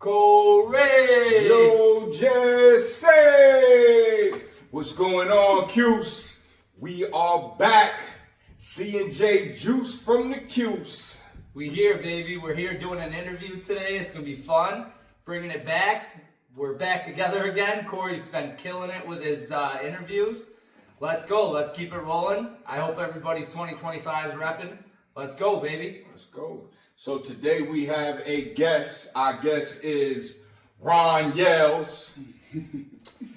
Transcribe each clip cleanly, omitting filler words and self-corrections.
Corey! Yo, Jesse! What's going on, Cuse? We are back. C&J Juse from the Cuse. We here, baby. We're here doing an interview today. It's going to be fun. Bringing it back. We're back together again. Corey's been killing it with his interviews. Let's go. Let's keep it rolling. I hope everybody's 2025 is repping. Let's go, baby. Let's go. So today we have a guest. Our guest is Ronyellz.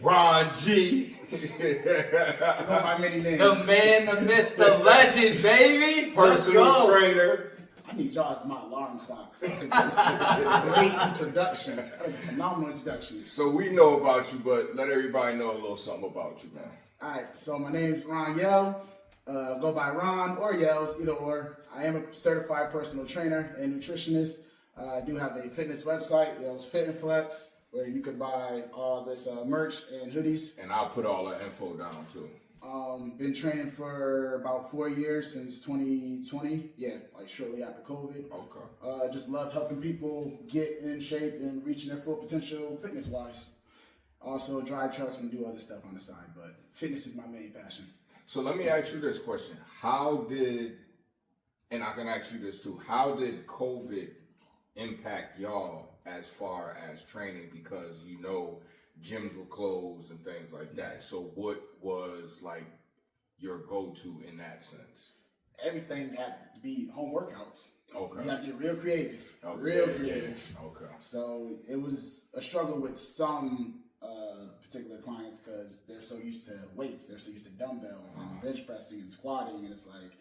Ron G. My many names. The man, the myth, the legend, baby. Personal trainer. I need y'all as my alarm clock. So I can just, that's a great introduction. That was a phenomenal introduction. So we know about you, but let everybody know a little something about you, man. Alright, so my name's Ronyellz. Go by Ron or Yellz, either or. I am a certified personal trainer and nutritionist. I do have a fitness website, Yellz Fit and Flex, where you can buy all this merch and hoodies. And I'll put all the info down too. Been training for about 4 years, since 2020. Yeah, like shortly after COVID. Okay. Just love helping people get in shape and reaching their full potential fitness-wise. Also drive trucks and do other stuff on the side, but fitness is my main passion. So let me ask you this question. And I can ask you this too, how did COVID impact y'all as far as training? Because you know gyms were closed and things like that. So what was like your go-to in that sense? Everything had to be home workouts. Okay. You got to get real creative. Okay, Real yeah, creative. yeah. Okay. So it was a struggle with some particular clients because they're so used to weights, they're so used to dumbbells and bench pressing and squatting, and it's like,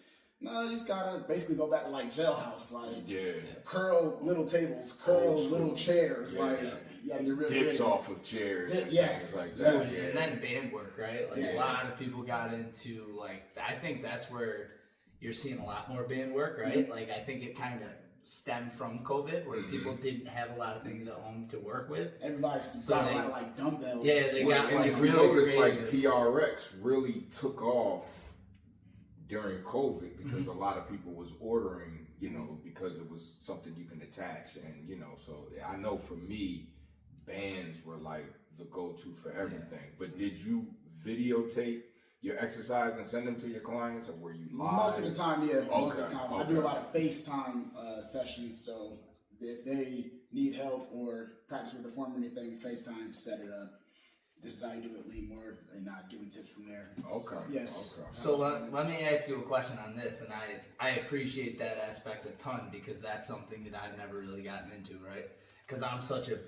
no, you just gotta basically go back to like jailhouse, like curl little tables, curl little chairs, like you gotta get real dips creative. off of chairs. Yes. Like that. Yes. Yeah. And then band work, right? Like Yes. a lot of people got into I think that's where you're seeing a lot more band work, right? Mm-hmm. Like I think it kind of stemmed from COVID, where people didn't have a lot of things at home to work with. Everybody's got a lot of like dumbbells. Yeah, they got And like if you really notice, like creative. TRX really took off during COVID because a lot of people was ordering, because it was something you can attach, and so I know for me, bands were like the go-to for everything. But did you videotape your exercise and send them to your clients, or were you live? Most of the time, yeah. Most of the time. Okay. I do a lot of FaceTime sessions, so if they need help or practice with the form or anything, FaceTime, set it up. This is how you do it, lean more, and give them tips from there. Okay. So, yes. Okay. So let me ask you a question on this, and I appreciate that aspect a ton, because that's something that I've never really gotten into, right? Because I'm such a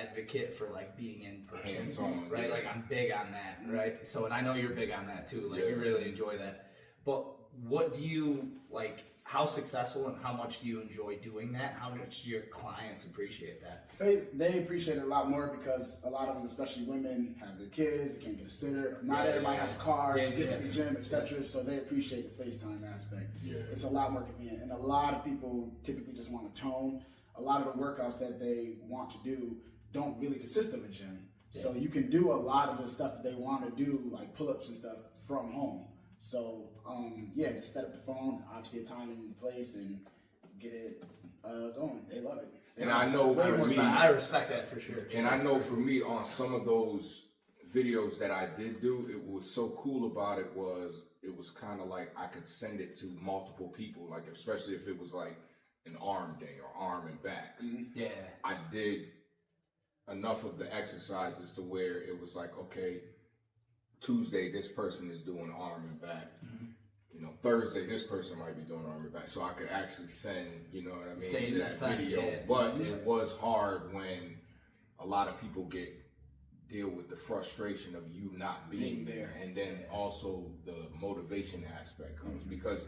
advocate for like being in person, hands-on, right? yeah. Like I'm big on that, right? So, and I know you're big on that too. Like you really enjoy that. But what do you like? How successful and how much do you enjoy doing that? How much do your clients appreciate that? They appreciate it a lot more because a lot of them, especially women, have their kids, they can't get a sitter. Not everybody has a car, get to the gym, etc. So they appreciate the FaceTime aspect. Yeah. It's a lot more convenient. And a lot of people typically just want to tone. A lot of the workouts that they want to do don't really consist of a gym. So you can do a lot of the stuff that they want to do, like pull-ups and stuff, from home. So, just set up the phone, obviously a time and place, and get it going. They love it. And I know for me, I respect that for sure. and I know for me, on some of those videos that I did do, it was so cool about it was kind of like I could send it to multiple people, like especially if it was like an arm day or arm and backs. Yeah. I did enough of the exercises to where it was like, okay, Tuesday this person is doing arm and back. Thursday this person might be doing arm and back. So I could actually send, that video. Yeah. But it was hard when a lot of people deal with the frustration of you not being there, and then also the motivation aspect comes because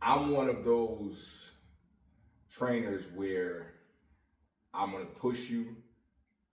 I'm one of those trainers where I'm gonna push you.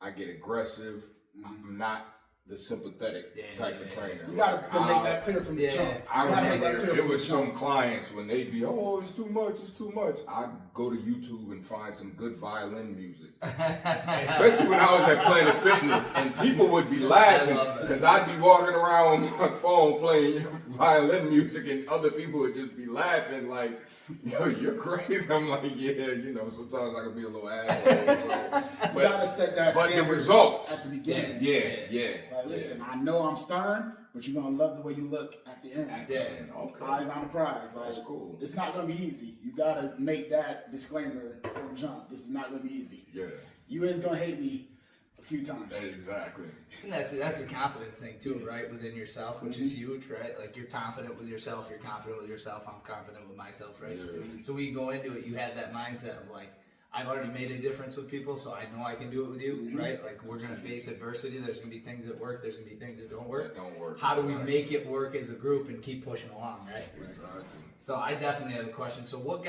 I get aggressive. I'm not the sympathetic type of trainer. You gotta make that clear from the jump. I remember it was some clients when they'd be, it's too much. I'd go to YouTube and find some good violin music. Especially when I was at Planet Fitness, and people would be laughing because I'd be walking around with my phone playing violin music, and other people would just be laughing like, you're crazy. I'm like, sometimes I can be a little asshole. So. You gotta set that but standard the results at the beginning. Yeah. Like, listen, I know I'm stern, but you're gonna love the way you look at the end. Okay. Eyes on the prize. Like, That's cool. It's not gonna be easy. You gotta make that disclaimer from jump. This is not gonna be easy. Yeah. You is gonna hate me a few times. Exactly. And that's a confidence thing too, right? Within yourself, which is huge, right? Like you're confident with yourself, I'm confident with myself, right? Yeah. So when you go into it, you have that mindset of like, I've already made a difference with people, so I know I can do it with you, right? Like we're gonna face adversity. There's gonna be things that work. There's gonna be things that don't work. How do we make it work as a group and keep pushing along, right? Exactly. So I definitely have a question. So what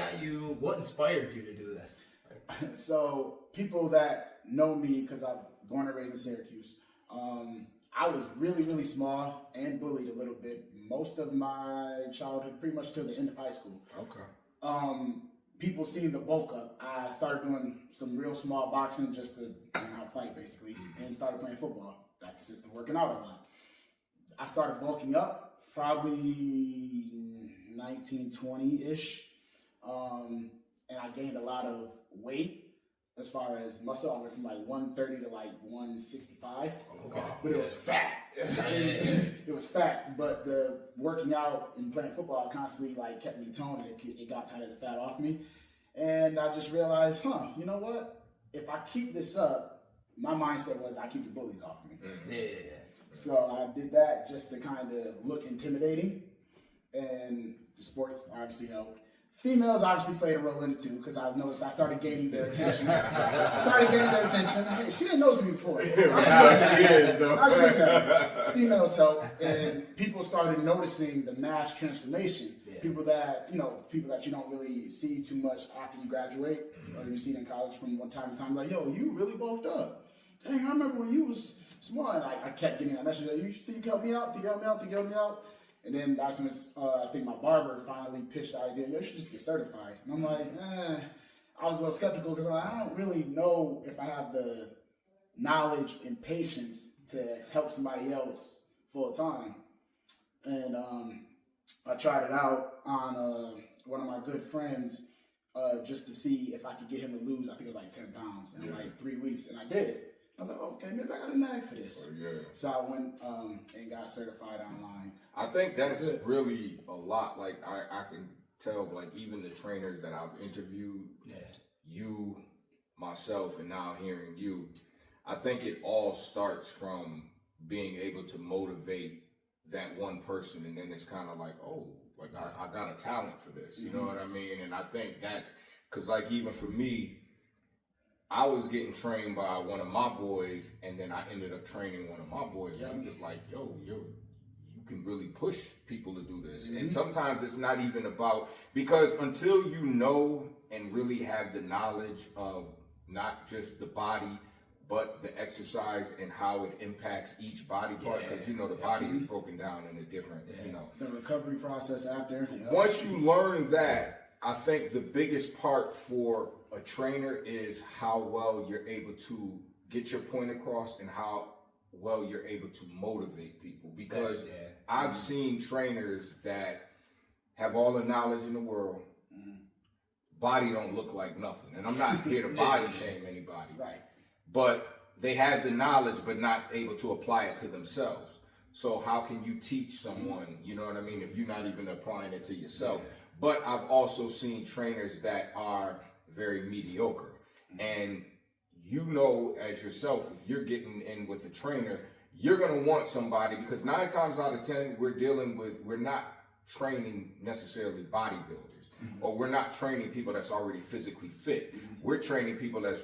inspired you to do this? So people that know me, because I'm born and raised in Syracuse, I was really, really small and bullied a little bit most of my childhood, pretty much till the end of high school. Okay. People seen the bulk up. I started doing some real small boxing just to learn how to fight, basically, and started playing football. That consisted of working out a lot. I started bulking up probably 1920-ish, and I gained a lot of weight. As far as muscle, I went from like 130 to like 165. Okay. But it was fat. It was fat. But the working out and playing football constantly like kept me toned. It got kind of the fat off me. And I just realized, you know what? If I keep this up, my mindset was I keep the bullies off of me. Yeah. So I did that just to kind of look intimidating. And the sports obviously helped. Females obviously played a role in it too, because I've noticed I started gaining their attention. Hey, she didn't notice me before. Now she is, though. Females help, and people started noticing the mass transformation. Yeah. People that you don't really see too much after you graduate, or you see it in college from one time to time. Like, yo, you really bulked up. Dang, I remember when you was small, and I kept getting that message. You think you can help me out? Think you help me out? And then that's when I think my barber finally pitched the idea, you should just get certified. And I'm like, I was a little skeptical because I don't really know if I have the knowledge and patience to help somebody else full time. And I tried it out on one of my good friends just to see if I could get him to lose, I think it was like 10 pounds in like 3 weeks. And I did. I was like, okay, maybe I got a knack for this. So I went and got certified online. I think that's really a lot. Like I can tell, like even the trainers that I've interviewed, you, myself, and now hearing you, I think it all starts from being able to motivate that one person, and then it's kind of like, oh, like I got a talent for this. You know what I mean? And I think that's because, like, even for me, I was getting trained by one of my boys, and then I ended up training one of my boys, and he was like, yo, you can really push people to do this. And sometimes it's not even about, because until you know and really have the knowledge of not just the body, but the exercise and how it impacts each body part, because the body is broken down in a different, the recovery process after. Once you learn that, I think the biggest part for a trainer is how well you're able to get your point across and how well you're able to motivate people. Because I've seen trainers that have all the knowledge in the world, body don't look like nothing. And I'm not here to body shame anybody. Right. But they have the knowledge but not able to apply it to themselves. So how can you teach someone, you know what I mean, if you're not even applying it to yourself? But I've also seen trainers that are very mediocre. And you know as yourself, if you're getting in with a trainer, you're going to want somebody, because 9 times out of 10, we're not training necessarily bodybuilders, or we're not training people that's already physically fit. We're training people that's,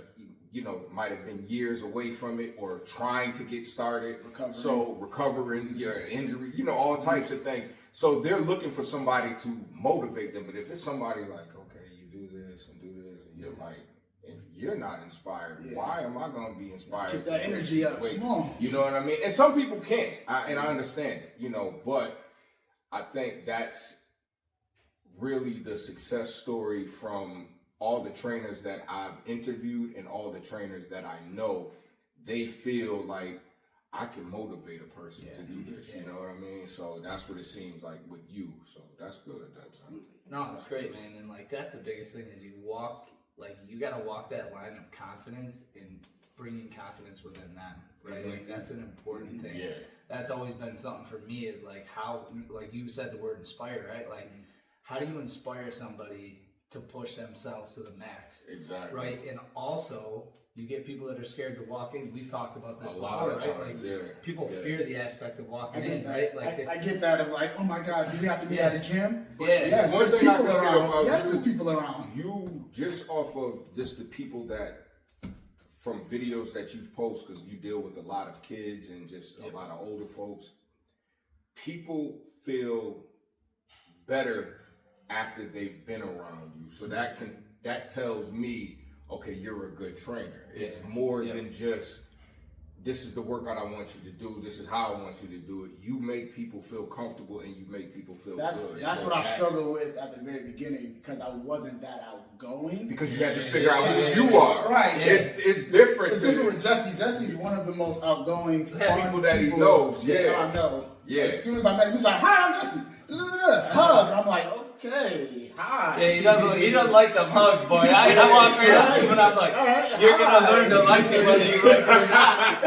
might have been years away from it or trying to get started. Recovering your injury, all types of things. So they're looking for somebody to motivate them. But if it's somebody like, okay, you do this, and you're like, if you're not inspired, why am I going to be inspired? Keep that energy up. Come on. You know what I mean? And some people can't, and I understand it, but I think that's really the success story from all the trainers that I've interviewed and all the trainers that I know. They feel like I can motivate a person to do this, you know what I mean? So that's what it seems like with you. So that's good. No, that's great, man. And like that's the biggest thing is you got to walk that line of confidence and bringing confidence within them, right? Like that's an important thing. Yeah. That's always been something for me is like how, like you said the word inspire, right? Like how do you inspire somebody to push themselves to the max? Exactly. Right? And also you get people that are scared to walk in. We've talked about this A lot before, of right? times, Like people fear the aspect of walking I get in, that. right? Like I get that of like, oh my God, do we have to be at a gym? Yes. One there's thing I people can say around. about Yes, you, there's people around. you just off of just the people that from videos that you've posted, because you deal with a lot of kids and just a lot of older folks, people feel better after they've been around you. So that tells me, okay, you're a good trainer. It's more than just, this is the workout I want you to do. This is how I want you to do it. You make people feel comfortable and you make people feel good. That's So what I struggled with at the very beginning because I wasn't that outgoing. Because you had to figure out who you are. Right. It's different. It's different with Jesse. Jesse's one of the most outgoing, fun people that he knows. that I know. Yeah. As soon as I met him, he's like, "Hi, I'm Jesse." Hug. And I'm like, "Okay, hi." Yeah, he doesn't like them hugs, boy. I walk right up to him and I'm like, you're gonna learn to like me whether you like it or not.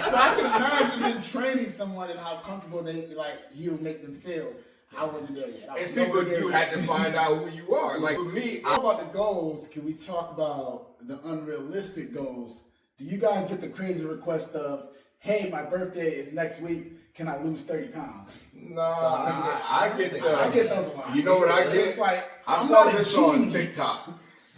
So I can imagine him training someone and how comfortable he'll make them feel. I wasn't there yet. And see, but you had to find out who you are. Like for me, How about the goals? Can we talk about the unrealistic goals? Do you guys get the crazy request of, hey, my birthday is next week, can I lose 30 pounds? I get those a lot. You know what I get? It's like, I I'm saw not a this on genie. TikTok,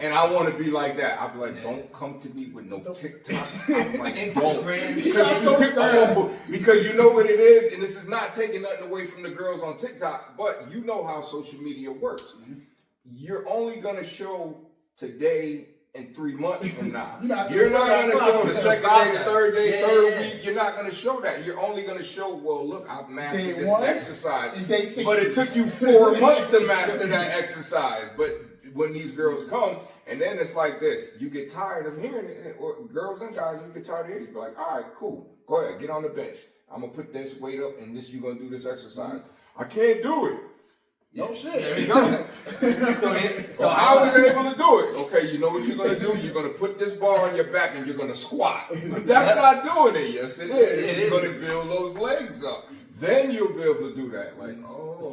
and I want to be like that. I'd be like, don't come to me with no TikToks. I'm like, Instagram. He got so scared. Because you know what it is, and this is not taking nothing away from the girls on TikTok, but you know how social media works. You're only gonna show today and 3 months from now. You're not going to show the second day, the third day, third week. You're not going to show that. You're only going to show, well, look, I've mastered this exercise. But it took you 4 months to master that exercise. But when these girls come, and then it's like this, you get tired of hearing it, or girls and guys, you get tired of hearing it. You're like, all right, cool. Go ahead, get on the bench. I'm going to put this weight up, and this, you're going to do this exercise. I can't do it. No shit. There you go. So how was they able to do it? Okay, you know what you're gonna do? You're gonna put this bar on your back and you're gonna squat. But that's not doing it. Yes, it is. You're gonna build those legs up. Then you'll be able to do that. Like,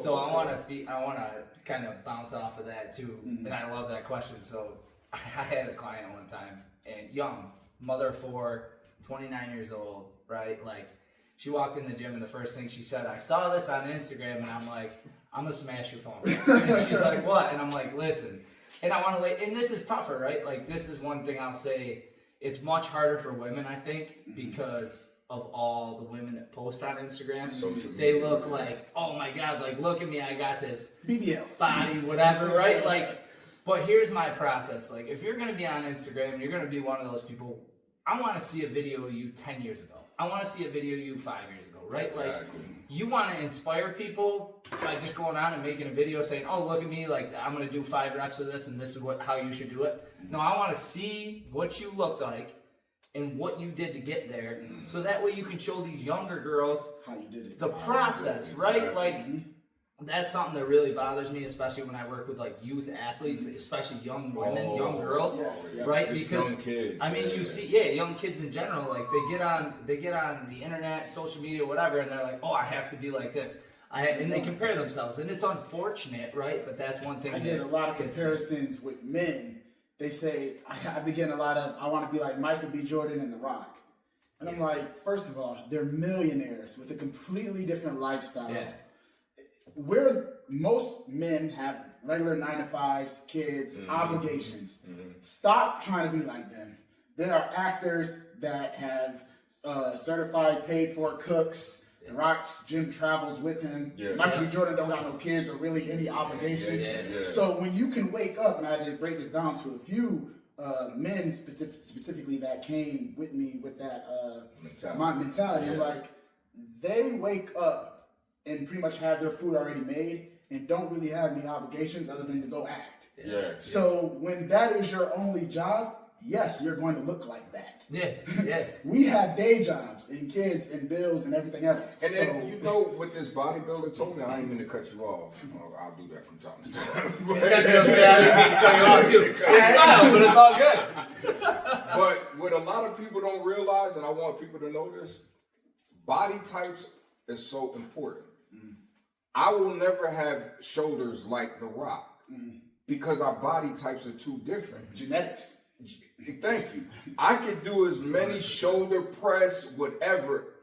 So I want to kind of bounce off of that too, and I love that question. So I had a client one time, and young, mother of 4, 29 years old, right? Like she walked in the gym, and the first thing she said, I saw this on Instagram, and I'm like, I'm gonna smash your phone. And she's like, what? And I'm like, listen. And I want to and this is tougher, right? Like this is one thing I'll say. It's much harder for women, I think, because of all the women that post on Instagram. They look like, oh my God, like look at me, I got this BBLs. body, whatever, right? Like, but here's my process. Like, if you're gonna be on Instagram, you're gonna be one of those people. I want to see a video of you 10 years ago. I want to see a video of you 5 years ago, right? Exactly. Like, you want to inspire people by just going on and making a video saying, oh, look at me, like, I'm going to do 5 reps of this and this is how you should do it. No, I want to see what you look like and what you did to get there, so that way you can show these younger girls how you did it. The process, right? Like, that's something that really bothers me, especially when I work with like youth athletes, especially young women, young girls, right? Just because young kids, I mean, you see, young kids in general, like they get on the internet, social media, whatever, and they're like, oh, I have to be like this, and they compare themselves, and it's unfortunate, right? But that's one thing. I get a lot of comparisons with men. They say I begin a lot of, I want to be like Michael B. Jordan and The Rock, and I'm like, first of all, they're millionaires with a completely different lifestyle. Yeah. Where most men have regular 9-to-5s, kids, obligations. Stop trying to be like them. There are actors that have certified, paid for cooks. The Rock's gym travels with him. Michael B. Jordan don't got no kids or really any obligations. So when you can wake up, and I did break this down to a few men specifically that came with me with that mentality, like they wake up and pretty much have their food already made and don't really have any obligations other than to go act. So when that is your only job, yes, you're going to look like that. Yeah. We have day jobs and kids and bills and everything else. And then, you know, what this bodybuilder told me, I ain't mean to cut you off. I'll do that from time to time. I didn't mean to cut you off too. It's not, but it's all good. But what a lot of people don't realize, and I want people to know this, body types is so important. I will never have shoulders like The Rock because our body types are too different. Genetics. Thank you. I could do as many shoulder press, whatever.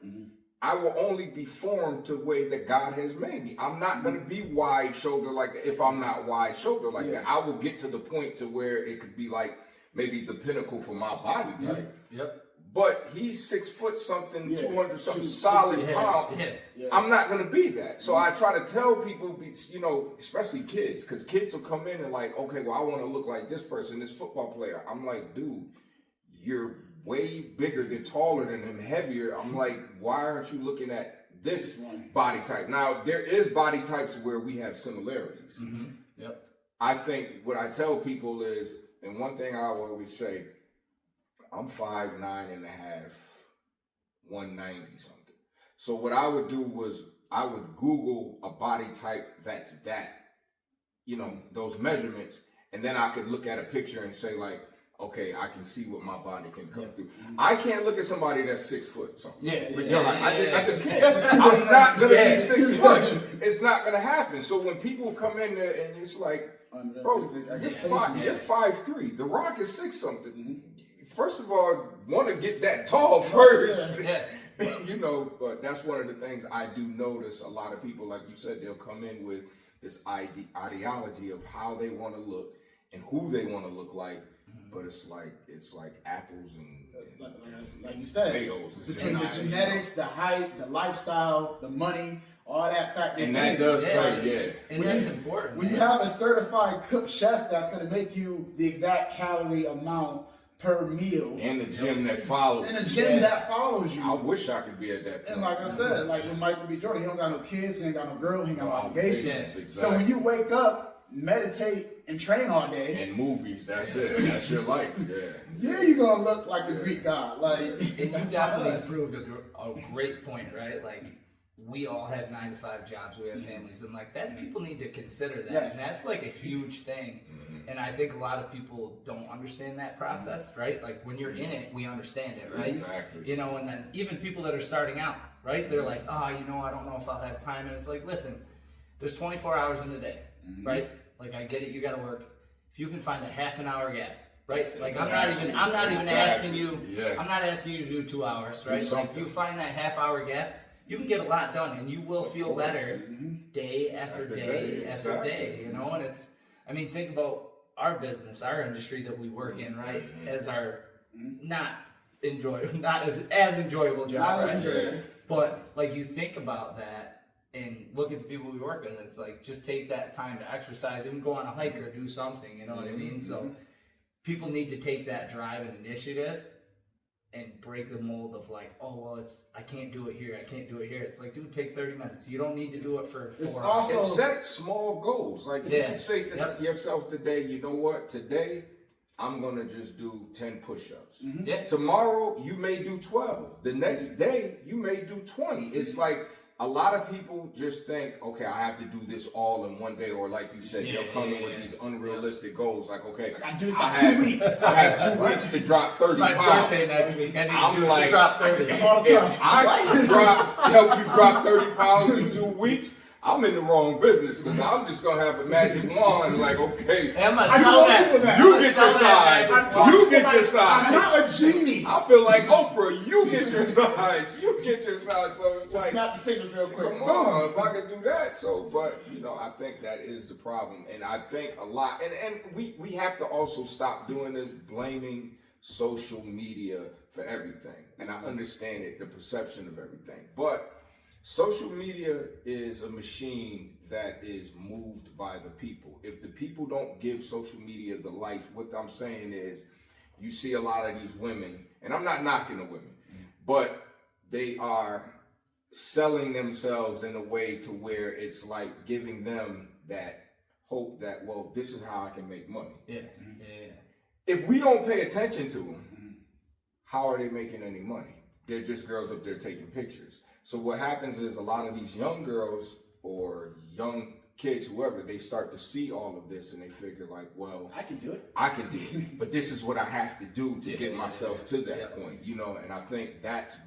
I will only be formed to the way that God has made me. I'm not going to be wide shoulder like that if I'm not wide shoulder like that. I will get to the point to where it could be like maybe the pinnacle for my body type. Yep. But he's 6 foot something, 200 something solid pound. I'm not going to be that. So I try to tell people, you know, especially kids, because kids will come in and like, okay, well, I want to look like this person, this football player. I'm like, dude, you're way bigger than taller than him, heavier. I'm like, why aren't you looking at this body type? Now, there is body types where we have similarities. Yep. I think what I tell people is, and one thing I always say, I'm 5'9" and a half, 190 something. So what I would do was I would Google a body type that's that, you know, those measurements, and then I could look at a picture and say like, okay, I can see what my body can come through. I can't look at somebody that's 6 foot something. I just can't. I'm not gonna be 6 foot. It's not gonna happen. So when people come in there and it's like, bro, you're 5'3". The Rock is 6 something. First of all, want to get that tall first. You know, but that's one of the things I do notice. A lot of people, like you said, they'll come in with this ideology of how they want to look and who they want to look like. But it's like apples and like you said, tomatoes. Between the genetics, the height, the lifestyle, the money, all that factors in. And that does play, And that's important. When you have a certified cook chef that's going to make you the exact calorie amount per meal. And the gym that follows. And the gym that follows you. I wish I could be at that point. And like I said, like with Michael B. Jordan, he don't got no kids, he ain't got no girl, he ain't got no obligations. Exactly. So when you wake up, meditate, and train all day. And movies, that's it. That's your life. Yeah, you're gonna look like a Greek god. Like, and you definitely proved a great point, right? Like, we all have 9 to 5 jobs, we have families, and like that, people need to consider that. And that's like a huge thing. And I think a lot of people don't understand that process, right? Like when you're in it, we understand it, right? Exactly. You know, and then even people that are starting out, right? They're like, oh, you know, I don't know if I'll have time. And it's like, listen, there's 24 hours in a day, right? Like I get it, you got to work. If you can find a half an hour gap, right? Like I'm not even asking you. I'm not asking you to do 2 hours, right? Like you find that half hour gap, you can get a lot done, and you will feel better day after day after day. You know, and it's. I mean, think about our business, our industry that we work in, right? As our not as enjoyable job, not right? as enjoyable. But like you think about that and look at the people we work with, it's like just take that time to exercise, even go on a hike or do something, you know what I mean? So people need to take that drive and initiative and break the mold of like, oh, well, I can't do it here. It's like, dude, take 30 minutes. You don't need to do it for 4 hours. And set small goals. Like you say to yourself today, you know what? Today, I'm going to just do 10 push-ups. Tomorrow, you may do 12. The next day, you may do 20. It's like a lot of people just think, okay, I have to do this all in one day. Or like you said, they'll come in with these unrealistic goals. Like, okay, I do this for 2 weeks. I have 2 weeks to drop 30 my pounds. birthday next week. I'm like, drop 30. If I can help you drop 30 pounds in 2 weeks, I'm in the wrong business because I'm just gonna have a magic wand. Like, okay, I'm gonna sell that. You get your size. You get your size. I'm not a genie. I feel like Oprah. You get your size. You get your size. So it's like, snap the fingers real quick. Come on, if I could do that. So, but you know, I think that is the problem, and I think a lot, and we have to also stop doing this, blaming social media for everything. And I understand it, the perception of everything, but social media is a machine that is moved by the people. If the people don't give social media the life, what I'm saying is you see a lot of these women, and I'm not knocking the women, but they are selling themselves in a way to where it's like giving them that hope that, well, this is how I can make money. If we don't pay attention to them, how are they making any money? They're just girls up there taking pictures. So what happens is a lot of these young girls or young kids, whoever, they start to see all of this and they figure like, well, I can do it. I can do it, but this is what I have to do to get myself to that point, you know. And I think that's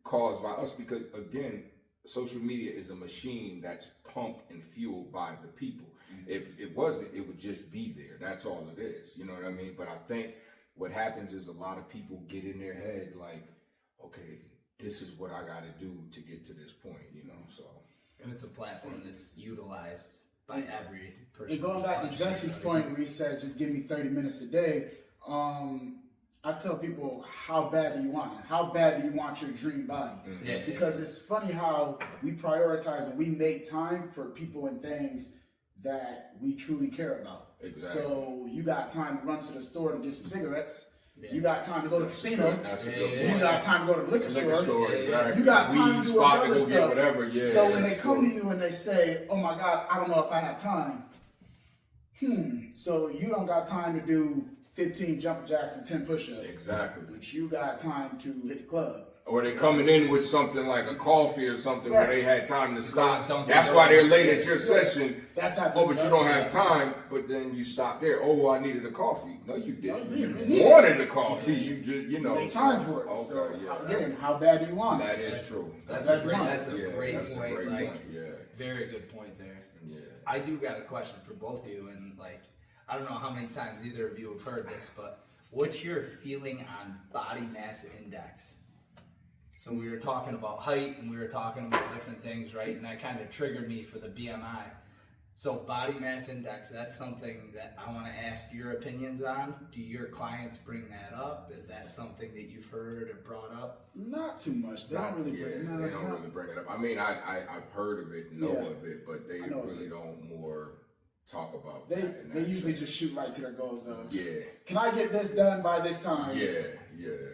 caused by us because, again, social media is a machine that's pumped and fueled by the people. If it wasn't, it would just be there. That's all it is, you know what I mean? But I think what happens is a lot of people get in their head like, okay, this is what I got to do to get to this point, you know. So, and it's a platform that's utilized by every person. And going back to Jesse's point where he said, just give me 30 minutes a day, I tell people, how bad do you want it? How bad do you want your dream body? Because it's funny how we prioritize and we make time for people and things that we truly care about. Exactly. So you got time to run to the store to get some cigarettes. You got time to go to the casino. You got time to go to the liquor store. Exactly. You got time to do other stuff. Whatever. So when they come to you and they say, oh my God, I don't know if I have time. So you don't got time to do 15 jump jacks and 10 push-ups. Exactly. But you got time to hit the club. Or they're coming in with something like a coffee or something where they had time to stop. That's why they're late at your session. That's how. Oh, but you don't have time. But then you stop there. Oh, I needed a coffee. No, you didn't. You wanted a coffee. You just, you know. Make time for it. Okay, so yeah. again, how bad do you want it? That is true. That's a great point. Like, yeah. Very good point there. Yeah. I do got a question for both of you, and like, I don't know how many times either of you have heard this, but what's your feeling on body mass index? So we were talking about height and we were talking about different things, right? And that kind of triggered me for the BMI. So body mass index, that's something that I want to ask your opinions on. Do your clients bring that up? Is that something that you've heard or brought up? Not too much. They don't really bring it up. I mean, I've heard of it, know of it, but they really don't more talk about that. They usually just shoot right to their goals of, can I get this done by this time? Yeah.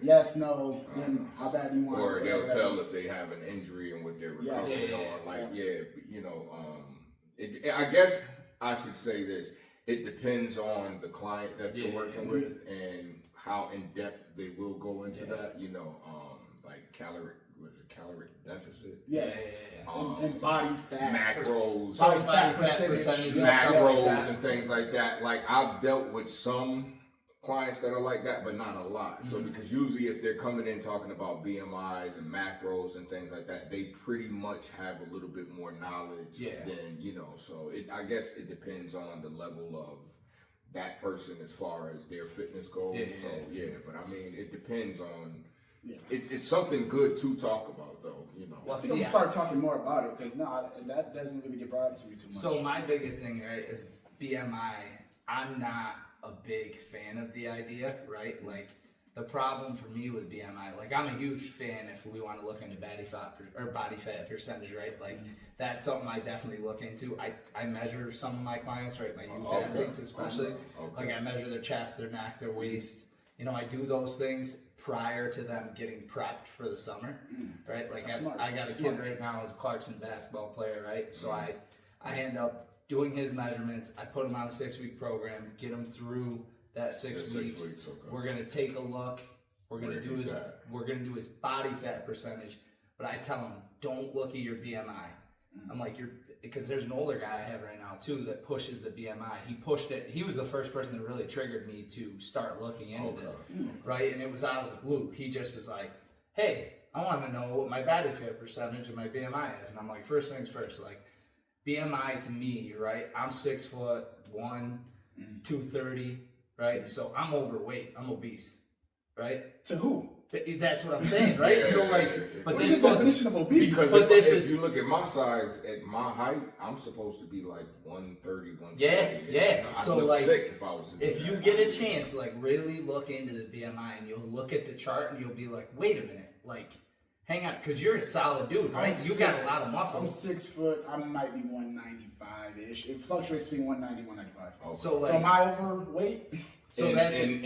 Yes, no, then how bad do you want it? Or they'll tell if they have an injury and what they're recovering on. Like, you know, I guess I should say this. It depends on the client that you're working with and how in depth they will go into that. You know, like caloric deficit. Yes. And body fat. Macros. Body fat percentage. Macros and things like that. Like, I've dealt with some clients that are like that, but not a lot. So because usually if they're coming in talking about BMIs and macros and things like that, they pretty much have a little bit more knowledge than, you know. So I guess it depends on the level of that person as far as their fitness goals. But I mean, it depends on. It's something good to talk about, though, you know. Well, I think we start talking more about it because that doesn't really get brought up to me too much. So my biggest thing, right, is BMI. I'm not a big fan of the idea, right? Like, the problem for me with BMI, like, I'm a huge fan if we want to look into body fat percentage, right? Like, that's something I definitely look into. I measure some of my clients, right? My youth athletes especially. Like, I measure their chest, their neck, their waist. You know, I do those things prior to them getting prepped for the summer, right? Like, I got a kid right now who's a Clarkson basketball player, right? So I end up doing his measurements. I put him on a 6-week program, get him through that 6 weeks. We're gonna take a look. We're gonna do his body fat percentage. But I tell him, don't look at your BMI. I'm like, because there's an older guy I have right now too that pushes the BMI. He pushed it. He was the first person that really triggered me to start looking into this, right? And it was out of the blue. He just is like, hey, I want to know what my body fat percentage and my BMI is. And I'm like, first things first, like, BMI to me, right? I'm 6'1", 230, right? So I'm overweight. I'm obese, right? To who? That's what I'm saying, right? So like, but this is definition of obese. Because if you look at my size, at my height, I'm supposed to be like 130, 140. Yeah. So like, sick if I was. If you get a chance, like, really look into the BMI, and you'll look at the chart, and you'll be like, wait a minute, like, hang on, because you're a solid dude, right? You got a lot of muscle. I'm 6 foot. I might be 195-ish. It fluctuates between 190 and 195. Okay. So am I overweight? So that's in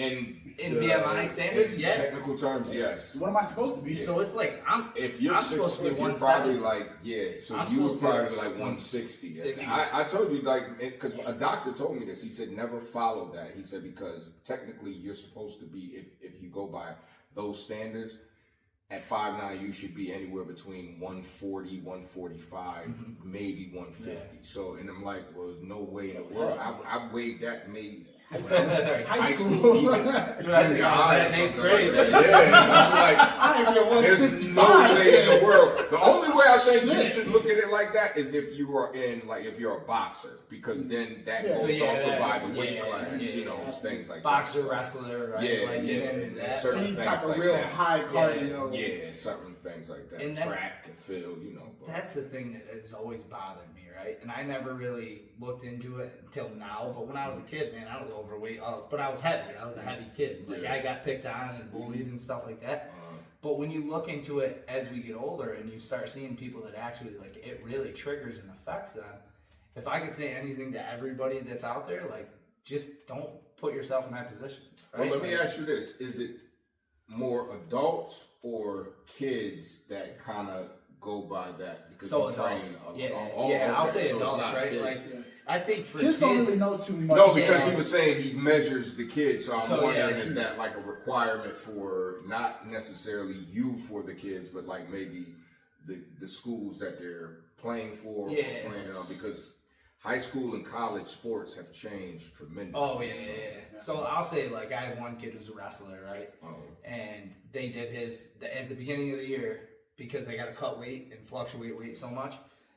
BMI standards, in yeah. technical terms, yes. What am I supposed to be? So it's like If you're I'm 6 supposed to be foot, you're 170. probably like, yeah. So I'm you would supposed to be probably be like like 160. 60. I told you like because a doctor told me this. He said never follow that. He said because technically you're supposed to be if you go by those standards. At 5'9", you should be anywhere between 140, 145, maybe 150. Yeah. So, and I'm like, well, there's no way in the world. I weighed that maybe High high school. school, even Dude, I think junior I was high at or eighth something grade. like that. Yeah, so I'm like, I ain't get there's 165. no way in the world. The only way I think you Shit. should look at it like that is if you are in, like, if you're a boxer, because then that Yeah. goes So, yeah, also that- by the weight yeah, class, yeah, you know, yeah. things like boxer, that. So, wrestler, right? yeah, like, yeah, and and that. certain Any things type of like real that. high cardio. Yeah, certain things like that. And that's- Track and field, you know. But That's the thing that has always bothered me, right? And I never really looked into it until now. But when I was a kid, man, I was overweight. But I was heavy. I was a heavy kid. Like Yeah. I got picked on and bullied and stuff like that. But when you look into it as we get older and you start seeing people that actually like it really triggers and affects them. If I could say anything to everybody that's out there, like just don't put yourself in that position. Right? Well, let me ask you this: is it more adults or kids that kind of go by that because So you train? adults. Okay, I'll say so it's adults, not right? kids. Like I think for Kids kids, don't really know too much. No, because Yeah. he was saying he measures the kids, so I'm So, wondering yeah. is that like a requirement for not necessarily you for the kids, but like maybe the schools that they're playing for, or Yes. playing on, because high school and college sports have changed tremendously. Oh yeah. So I'll say like I had one kid who's a wrestler, right? Oh. And they did his at the beginning of the year because they got to cut weight and fluctuate weight so much.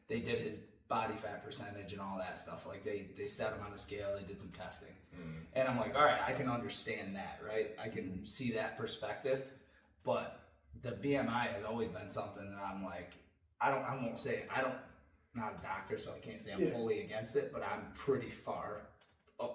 They did his body fat percentage and all that stuff. Like they set him on a scale. They did some testing, and I'm like, all right, I can understand that, right? I can see that perspective, but the BMI has always been something that I'm like, I won't say I don't. Not a doctor, so I can't say I'm fully against it, but I'm pretty far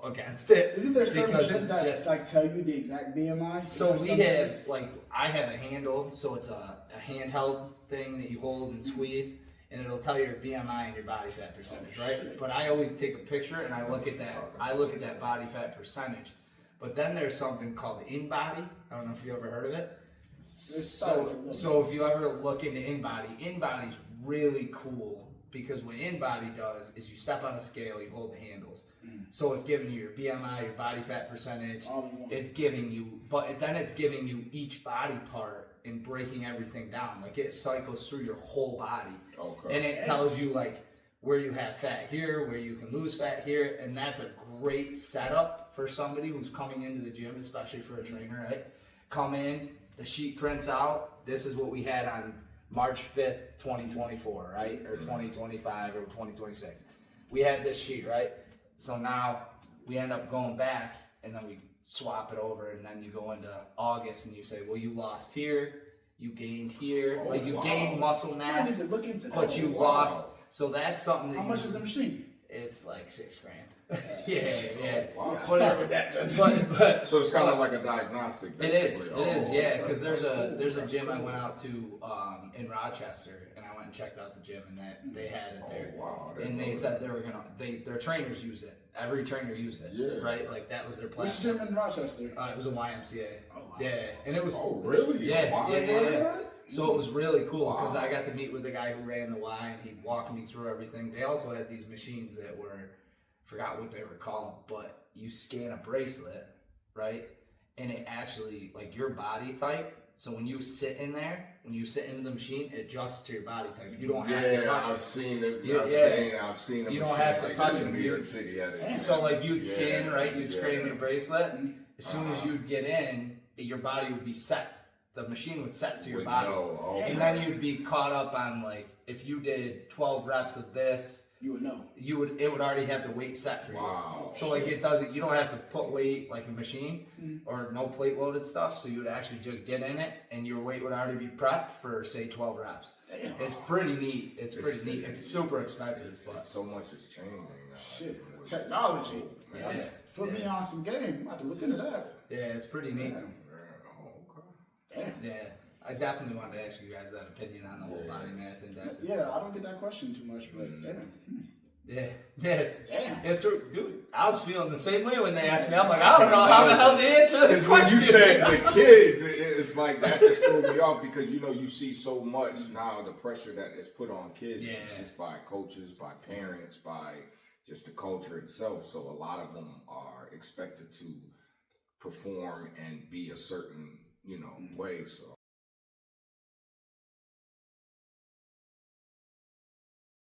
against it. Isn't there certain because gyms it's that just- like tell you the exact BMI? So Or we some have gyms? like I have a handle, so it's a handheld thing that you hold and squeeze, and it'll tell your BMI and your body fat percentage, right? shit. But I always take a picture and I look at that. I look at that body fat percentage. But then there's something called InBody. I don't know if you ever heard of it. So if you ever look into InBody's really cool because what InBody does is you step on a scale, you hold the handles. So it's giving you your BMI, your body fat percentage. All in one. It's giving you, but then it's giving you each body part and breaking everything down. Like it cycles through your whole body. Okay. And it tells you like where you have fat here, where you can lose fat here, and that's a great setup for somebody who's coming into the gym, especially for a trainer, right? Come in, the sheet prints out. This is what we had on March 5th, 2024, right? Or 2025 or 2026. We had this sheet, right? So now we end up going back and then we swap it over and then you go into August and you say, well, you lost here, you gained here, Oh, like you wow. gained muscle I mass, need to look into that. but you wow. lost. So that's something that How much is the machine? It's like $6,000. yeah. Wow. Yeah, But start it's- with that, just. but So it's kind of like a diagnostic. it is, basically. yeah. Because that's there's a cool. gym I That's went out to in Rochester, and I went and checked out the gym, and that they had it there. Oh, wow. And they said they were gonna, their trainers used it. Every trainer used it. Yeah. Right, like that was their plan. Which gym in Rochester? It was a YMCA. Oh, wow. Yeah, and it was. Oh, really? Yeah, Wow. yeah. So it was really cool because Wow. I got to meet with the guy who ran the Y, and he walked me through everything. They also had these machines that were, forgot what they were called, but you scan a bracelet, right? And it actually, like your body type. So when you sit in there, when you sit into the machine, it adjusts to your body type. You don't have to touch I've it. seen it. Yeah, I've seen them. You don't have to touch in it. New York City. So like you'd Yeah, scan, right? You'd yeah. scan your bracelet. As soon as you'd get in, your body would be set. The machine would set to your Would body. know, okay. And then you'd be caught up on like if you did 12 reps of this, You would know. it would already have the weight set for you. Wow. So like you don't have to put weight like a machine or no plate loaded stuff. So you would actually just get in it and your weight would already be prepped for say 12 reps. Damn. It's pretty neat. It's pretty neat. It's super expensive. But So much is changing now. Shit. Technology. Yeah. Man, put me on some game. I'm about to look into that. yeah, it's pretty neat. Damn. Oh, okay. Damn. Yeah. I definitely wanted to ask you guys that opinion on the whole body mass index. Yeah, I don't get that question too much, but damn. Yeah, Damn. it's dude. I was feeling the same way when they asked me. I'm like, I don't know how the hell to answer this Because when question. you said with kids, it's like that just threw me off because you see so much now the pressure that is put on kids just by coaches, by parents, by just the culture itself. So a lot of them are expected to perform and be a certain way. So